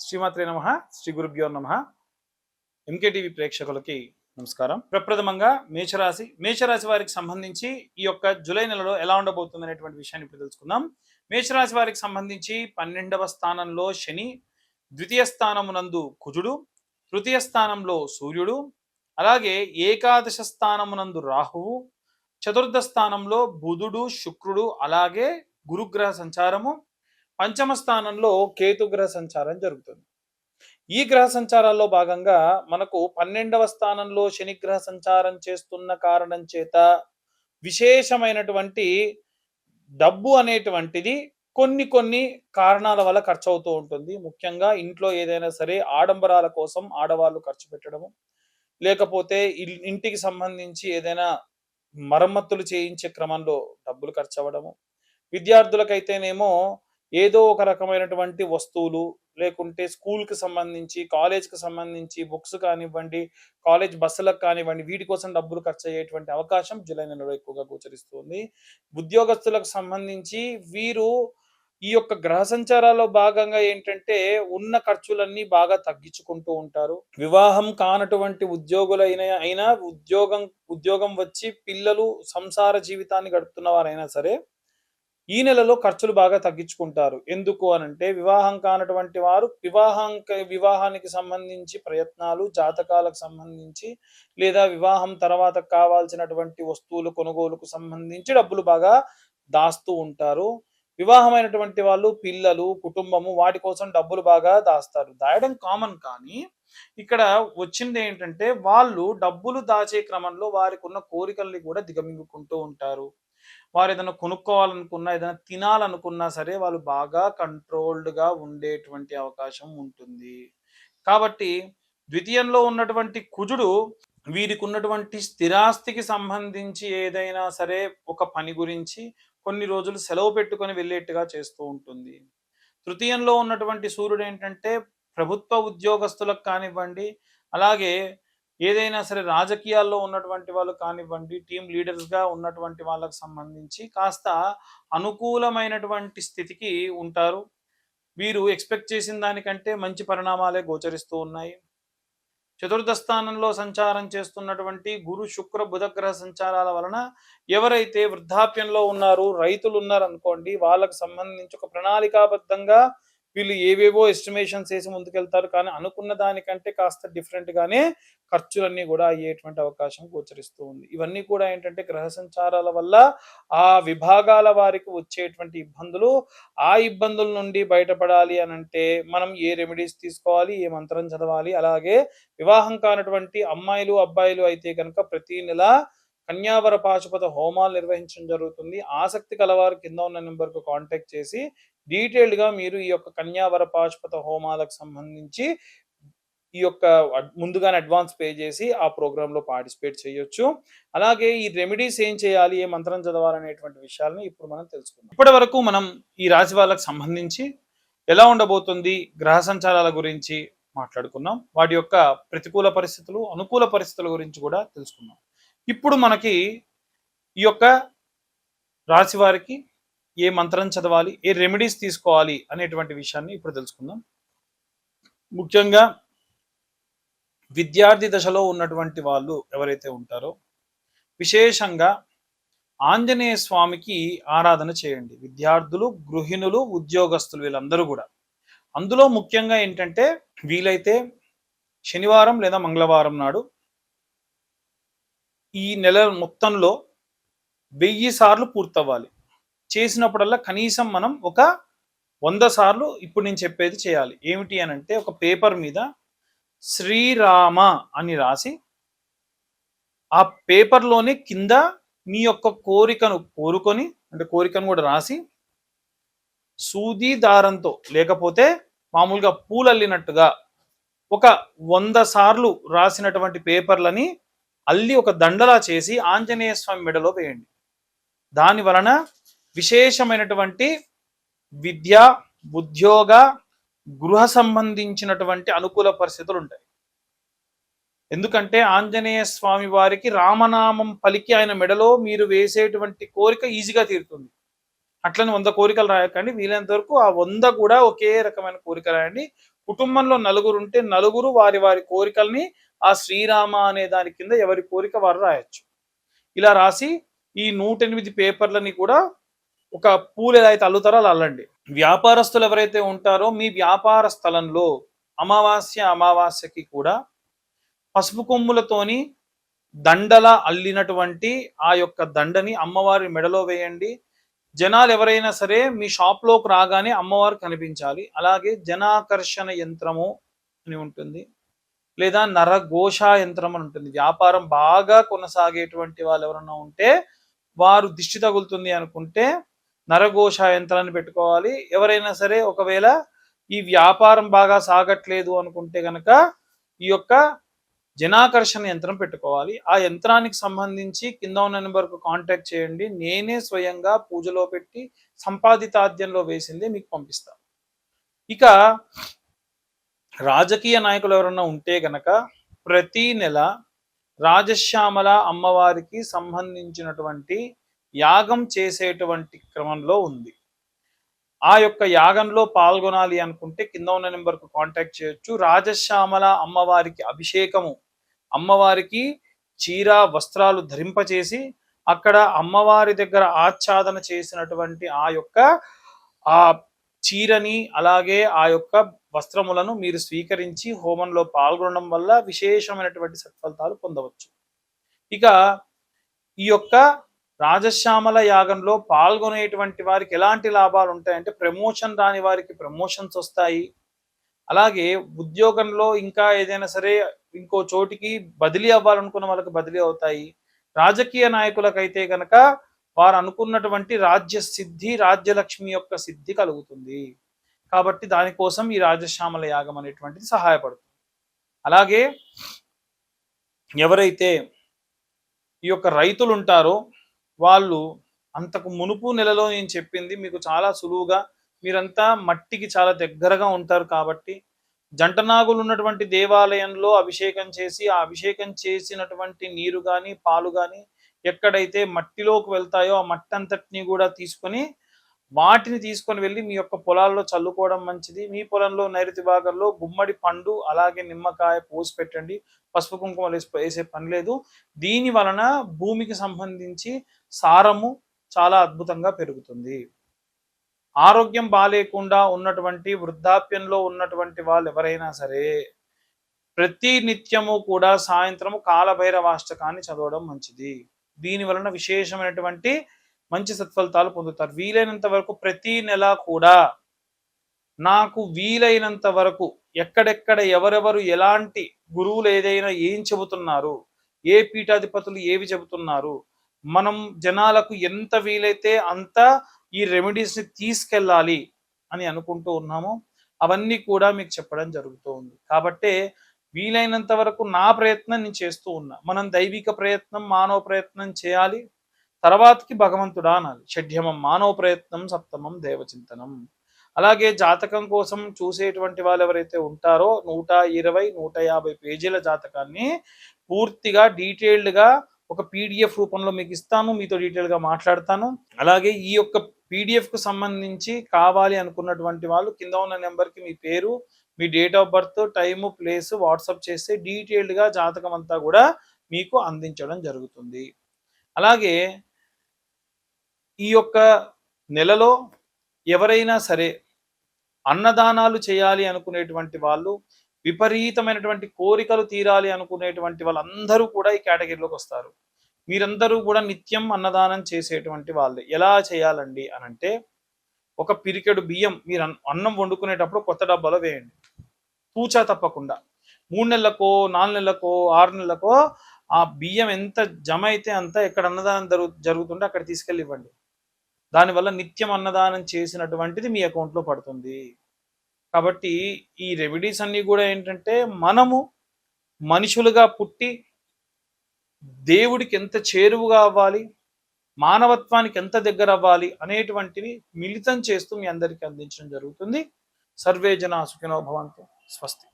శ్రీమాత్రే నమః. శ్రీ గురుభ్యో నమః. ఎంకేటీవీ ప్రేక్షకులకి నమస్కారం. ప్రప్రథమంగా మేషరాశి వారికి సంబంధించి ఈ యొక్క జూలై నెలలో ఎలా ఉండబోతుంది అనేటువంటి విషయాన్ని ఇప్పుడు తెలుసుకుందాం. మేషరాశి వారికి సంబంధించి 12వ స్థానంలో శని, ద్వితీయ స్థానమునందు కుజుడు, తృతీయ స్థానంలో సూర్యుడు, అలాగే ఏకాదశ స్థానమునందు రాహువు, చతుర్థ స్థానంలో బుధుడు, శుక్రుడు, అలాగే గురుగ్రహ సంచారము, పంచమ స్థానంలో కేతుగ్రహ సంచారం జరుగుతుంది. ఈ గ్రహ సంచారాల్లో భాగంగా మనకు 12వ స్థానంలో శనిగ్రహ సంచారం చేస్తున్న కారణం చేత విశేషమైనటువంటి డబ్బు అనేటువంటిది కొన్ని కారణాల వల్ల ఖర్చు అవుతూ ఉంటుంది. ముఖ్యంగా ఇంట్లో ఏదైనా సరే ఆడంబరాల కోసం ఆడవాళ్ళు ఖర్చు పెట్టడము, లేకపోతే ఇంటికి సంబంధించి ఏదైనా మరమ్మతులు చేయించే క్రమంలో డబ్బులు ఖర్చు అవ్వడము, విద్యార్థులకైతేనేమో ఏదో ఒక రకమైనటువంటి వస్తువులు, లేకుంటే స్కూల్కి సంబంధించి, కాలేజ్కి సంబంధించి బుక్స్ కానివ్వండి, కాలేజ్ బస్సులకు కానివ్వండి, వీటి కోసం డబ్బులు ఖర్చు అయ్యేటువంటి అవకాశం జూలై నెలలో ఎక్కువగా గోచరిస్తుంది. ఉద్యోగస్తులకు సంబంధించి వీరు ఈ యొక్క గ్రహ సంచారాల్లో భాగంగా ఏంటంటే ఉన్న ఖర్చులన్నీ బాగా తగ్గించుకుంటూ ఉంటారు. వివాహం కానటువంటి అయినా ఉద్యోగం వచ్చి పిల్లలు సంసార జీవితాన్ని గడుపుతున్న వారైనా సరే ఈ నెలలో ఖర్చులు బాగా తగ్గించుకుంటారు. ఎందుకు అనంటే వివాహం కానటువంటి వారు వివాహానికి సంబంధించి ప్రయత్నాలు, జాతకాలకు సంబంధించి లేదా వివాహం తర్వాత కావాల్సినటువంటి వస్తువులు కొనుగోలుకు సంబంధించి డబ్బులు బాగా దాస్తూ ఉంటారు. వివాహమైనటువంటి వాళ్ళు పిల్లలు, కుటుంబము వాటి కోసం డబ్బులు బాగా దాస్తారు. దాయడం కామన్. కానీ ఇక్కడ వచ్చింది ఏంటంటే వాళ్ళు డబ్బులు దాచే క్రమంలో వారికి ఉన్న కోరికల్ని కూడా దిగమింగుకుంటూ ఉంటారు. వారు ఏదైనా కొనుక్కోవాలనుకున్నా, ఏదైనా తినాలనుకున్నా సరే వాళ్ళు బాగా కంట్రోల్డ్గా ఉండేటువంటి అవకాశం ఉంటుంది. కాబట్టి ద్వితీయంలో ఉన్నటువంటి కుజుడు వీరికి ఉన్నటువంటి స్థిరాస్తికి సంబంధించి ఏదైనా సరే ఒక పని గురించి కొన్ని రోజులు సెలవు పెట్టుకొని వెళ్ళేట్టుగా చేస్తూ ఉంటుంది. తృతీయంలో ఉన్నటువంటి సూర్యుడు ఏంటంటే ప్రభుత్వ ఉద్యోగస్తులకు కానివ్వండి, అలాగే ఏదైనా సరే రాజకీయాల్లో ఉన్నటువంటి వాళ్ళు కానివ్వండి, టీమ్ లీడర్స్గా ఉన్నటువంటి వాళ్ళకు సంబంధించి కాస్త అనుకూలమైనటువంటి స్థితికి ఉంటారు. వీరు ఎక్స్పెక్ట్ చేసిన దానికంటే మంచి పరిణామాలే గోచరిస్తూ ఉన్నాయి. చతుర్థ స్థానంలో సంచారం చేస్తున్నటువంటి గురు, శుక్ర, బుధ గ్రహ సంచారాల వలన ఎవరైతే వృద్ధాప్యంలో ఉన్నారు, రైతులు ఉన్నారు అనుకోండి, వాళ్ళకు సంబంధించి ఒక ప్రణాళికాబద్ధంగా వీళ్ళు ఏవేవో ఎస్టిమేషన్స్ వేసి ముందుకెళ్తారు. కానీ అనుకున్న దానికంటే కాస్త డిఫరెంట్గానే ఖర్చులన్నీ కూడా అయ్యేటువంటి అవకాశం గోచరిస్తూ ఉంది. ఇవన్నీ కూడా ఏంటంటే గ్రహ సంచారాల వల్ల ఆ విభాగాల వారికి వచ్చేటువంటి ఇబ్బందులు, ఆ ఇబ్బందుల నుండి బయటపడాలి అనంటే మనం ఏ రెమెడీస్ తీసుకోవాలి, ఏ మంత్రం చదవాలి, అలాగే వివాహం కానటువంటి అమ్మాయిలు, అబ్బాయిలు అయితే కనుక ప్రతి నెల కన్యావర పాశుపత హోమాలు నిర్వహించడం జరుగుతుంది. ఆసక్తి కలవారు కింద ఉన్న నెంబర్కు కాంటాక్ట్ చేసి డీటెయిల్డ్గా మీరు ఈ యొక్క కన్యావర పాశుపత హోమాలకు సంబంధించి ఈ యొక్క ముందుగానే అడ్వాన్స్ పే చేసి ఆ ప్రోగ్రాంలో పార్టిసిపేట్ చేయొచ్చు. అలాగే ఈ రెమెడీస్ ఏం చేయాలి, ఏ మంత్రం చదవాలనేటువంటి విషయాలను ఇప్పుడు మనం తెలుసుకుందాం. ఇప్పటి వరకు మనం ఈ రాశి వాళ్ళకు సంబంధించి ఎలా ఉండబోతుంది గ్రహ సంచారాల గురించి మాట్లాడుకున్నాం. వాటి యొక్క ప్రతికూల పరిస్థితులు, అనుకూల పరిస్థితుల గురించి కూడా తెలుసుకున్నాం. ఇప్పుడు మనకి ఈ యొక్క రాశి వారికి ఏ మంత్రం చదవాలి, ఏ రెమెడీస్ తీసుకోవాలి అనేటువంటి విషయాన్ని ఇప్పుడు తెలుసుకుందాం. ముఖ్యంగా విద్యార్థి దశలో ఉన్నటువంటి వాళ్ళు ఎవరైతే ఉంటారో విశేషంగా ఆంజనేయ స్వామికి ఆరాధన చేయండి. విద్యార్థులు, గృహిణులు, ఉద్యోగస్తులు వీళ్ళందరూ కూడా. అందులో ముఖ్యంగా ఏంటంటే వీలైతే శనివారం లేదా మంగళవారం నాడు ఈ నెల మొత్తంలో 1000 సార్లు పూర్తవ్వాలి. చేసినప్పుడల్లా కనీసం మనం ఒక 100 సార్లు ఇప్పుడు నేను చెప్పేది చేయాలి. ఏమిటి అనంటే ఒక పేపర్ మీద శ్రీరామ అని రాసి ఆ పేపర్లోనే కింద మీ యొక్క కోరికను కోరుకొని, అంటే కోరికను కూడా రాసి సూది దారంతో లేకపోతే మామూలుగా పూలల్లినట్టుగా ఒక 100 సార్లు రాసినటువంటి పేపర్లని అల్లి ఒక దండలా చేసి ఆంజనేయ స్వామి మెడలో వేయండి. దాని వలన విశేషమైనటువంటి విద్య, ఉద్యోగ, గృహ సంబంధించినటువంటి అనుకూల పరిస్థితులు ఉంటాయి. ఎందుకంటే ఆంజనేయ స్వామి వారికి రామనామం పలికి ఆయన మెడలో మీరు వేసేటువంటి కోరిక ఈజీగా తీరుతుంది. అట్లని 100 కోరికలు రాయకండి. వీలైనంత వరకు ఆ 100 కూడా ఒకే రకమైన కోరిక రాయండి. కుటుంబంలో నలుగురు ఉంటే నలుగురు వారి వారి కోరికల్ని ఆ శ్రీరామ అనే దాని కింద ఎవరి కోరిక వారు రాయొచ్చు. ఇలా రాసి ఈ 108 పేపర్లని కూడా ఒక పూలు ఎలా అయితే అల్లుతారో అలా అల్లండి. వ్యాపారస్తులు ఎవరైతే ఉంటారో మీ వ్యాపార స్థలంలో అమావాస్యకి కూడా పసుపు కొమ్ములతోని దండల అల్లినటువంటి ఆ యొక్క దండని అమ్మవారి మెడలో వేయండి. జనాలు ఎవరైనా సరే మీ షాప్లోకి రాగానే అమ్మవారు కనిపించాలి. అలాగే జనాకర్షణ యంత్రము అని ఉంటుంది, లేదా నరఘోష యంత్రం అని ఉంటుంది. వ్యాపారం బాగా కొనసాగేటువంటి వాళ్ళు ఎవరన్నా ఉంటే వారు దిష్టి తగులుతుంది అనుకుంటే నరఘోష యంత్రాన్ని పెట్టుకోవాలి. ఎవరైనా సరే ఒకవేళ ఈ వ్యాపారం బాగా సాగట్లేదు అనుకుంటే గనక ఈ యొక్క జనాకర్షణ యంత్రం పెట్టుకోవాలి. ఆ యంత్రానికి సంబంధించి కింద ఉన్న నెంబర్కు కాంటాక్ట్ చేయండి. నేనే స్వయంగా పూజలో పెట్టి సంపాదితాద్యంలో వేసింది మీకు పంపిస్తాను. ఇక రాజకీయ నాయకులు ఎవరన్నా ఉంటే గనక ప్రతి నెల రాజశ్యామల అమ్మవారికి సంబంధించినటువంటి యాగం చేసేటువంటి క్రమంలో ఉంది. ఆ యొక్క యాగంలో పాల్గొనాలి అనుకుంటే కింద ఉన్న నెంబర్కు కాంటాక్ట్ చేయొచ్చు. రాజశ్యామల అమ్మవారికి అభిషేకము, అమ్మవారికి చీర వస్త్రాలు ధరింపచేసి అక్కడ అమ్మవారి దగ్గర ఆచ్ఛాదన చేసినటువంటి ఆ యొక్క ఆ చీరని అలాగే ఆ యొక్క వస్త్రములను మీరు స్వీకరించి హోమంలో పాల్గొనడం వల్ల విశేషమైనటువంటి సత్ఫలితాలు పొందవచ్చు. ఇక ఈ యొక్క రాజశ్యామల యాగంలో పాల్గొనేటువంటి వారికి ఎలాంటి లాభాలు ఉంటాయంటే ప్రమోషన్ రాని వారికి ప్రమోషన్స్ వస్తాయి. అలాగే ఉద్యోగంలో ఇంకా ఏదైనా సరే ఇంకో చోటికి బదిలీ అవ్వాలనుకున్న వాళ్ళకి బదిలీ అవుతాయి. రాజకీయ నాయకులకైతే కనుక వారు అనుకున్నటువంటి రాజ్య సిద్ధి, రాజ్యలక్ష్మి యొక్క సిద్ధి కలుగుతుంది. కాబట్టి దానికోసం ఈ రాజశ్యామల యాగం అనేటువంటిది సహాయపడుతుంది. అలాగే ఎవరైతే ఈ యొక్క రైతులు ఉంటారో వాళ్ళు అంతకు మునుపు నెలలో నేను చెప్పింది మీకు చాలా సులువుగా, మీరంతా మట్టికి చాలా దగ్గరగా ఉంటారు కాబట్టి జంటనాగులు ఉన్నటువంటి దేవాలయంలో అభిషేకం చేసి ఆ అభిషేకం చేసినటువంటి నీరు కానీ పాలు కానీ ఎక్కడైతే మట్టిలోకి వెళ్తాయో ఆ మట్టి అంతటిని కూడా తీసుకొని వాటిని తీసుకొని వెళ్ళి మీ యొక్క పొలాల్లో చల్లుకోవడం మంచిది. మీ పొలంలో నైరుతి భాగంలో గుమ్మడి పండు అలాగే నిమ్మకాయ పోసి పెట్టండి. పసుపు కుంకుమ వేసే పని లేదు. దీని వలన భూమికి సంబంధించి సారము చాలా అద్భుతంగా పెరుగుతుంది. ఆరోగ్యం బాలేకుండా ఉన్నటువంటి వృద్ధాప్యంలో ఉన్నటువంటి వాళ్ళు ఎవరైనా సరే ప్రతి నిత్యము కూడా సాయంత్రము కాలభైరవాష్టకాన్ని చదవడం మంచిది. దీని వలన విశేషమైనటువంటి మంచి సత్ఫలితాలు పొందుతారు. వీలైనంత వరకు ప్రతి నెల కూడా నాకు వీలైనంత వరకు ఎక్కడెక్కడ ఎవరెవరు ఎలాంటి గురువులు ఏదైనా ఏం చెబుతున్నారు, ఏ పీఠాధిపతులు ఏవి చెబుతున్నారు, మనం జనాలకు ఎంత వీలైతే అంత ఈ రెమెడీస్ని తీసుకెళ్ళాలి అని అనుకుంటూ ఉన్నాము. అవన్నీ కూడా మీకు చెప్పడం జరుగుతూ ఉంది. కాబట్టే వీలైనంత వరకు నా ప్రయత్నం నేను చేస్తూ ఉన్నా. మనం దైవిక ప్రయత్నం, మానవ ప్రయత్నం చేయాలి. తర్వాతకి భగవంతుడా అనాలి. షడ్యమం మానవ ప్రయత్నం, సప్తమం దేవచింతనం. అలాగే జాతకం కోసం చూసేటువంటి వాళ్ళు ఎవరైతే ఉంటారో 120, 150 పేజీల జాతకాన్ని పూర్తిగా డీటెయిల్డ్గా ఒక పీడిఎఫ్ రూపంలో మీకు ఇస్తాను. మీతో డీటెయిల్గా మాట్లాడతాను. అలాగే ఈ యొక్క పీడిఎఫ్కు సంబంధించి కావాలి అనుకున్నటువంటి వాళ్ళు కింద ఉన్న నెంబర్కి మీ పేరు, మీ date of birth, time, place WhatsApp చేస్తే డీటెయిల్డ్గా జాతకం అంతా కూడా మీకు అందించడం జరుగుతుంది. అలాగే ఈ యొక్క నెలలో ఎవరైనా సరే అన్నదానాలు చేయాలి అనుకునేటువంటి వాళ్ళు, విపరీతమైనటువంటి కోరికలు తీరాలి అనుకునేటువంటి వాళ్ళందరూ కూడా ఈ కేటగిరీలోకి వస్తారు. మీరందరూ కూడా నిత్యం అన్నదానం చేసేటువంటి వాళ్ళే. ఎలా చేయాలండి అనంటే ఒక పిరికెడు బియ్యం మీరు అన్నం వండుకునేటప్పుడు కొత్త డబ్బాలో వేయండి, తూచా తప్పకుండా. 3 నెలలకో 4 నెలలకో 6 నెలలకో ఆ బియ్యం ఎంత జమ అయితే అంత ఎక్కడ అన్నదానం జరుగుతుంటే అక్కడ తీసుకెళ్ళి ఇవ్వండి. దానివల్ల నిత్యం అన్నదానం చేసినటువంటిది మీ అకౌంట్లో పడుతుంది. కాబట్టి ఈ రెమెడీస్ అన్నీ కూడా ఏంటంటే మనము మనుషులుగా పుట్టి దేవుడికి ఎంత చేరువుగా అవ్వాలి, మానవత్వానికి ఎంత దగ్గర అవ్వాలి అనేటువంటివి మిళితం చేస్తూ మీ అందరికీ అందించడం జరుగుతుంది. సర్వే జనా సుఖినో భవంతు. స్వస్తి.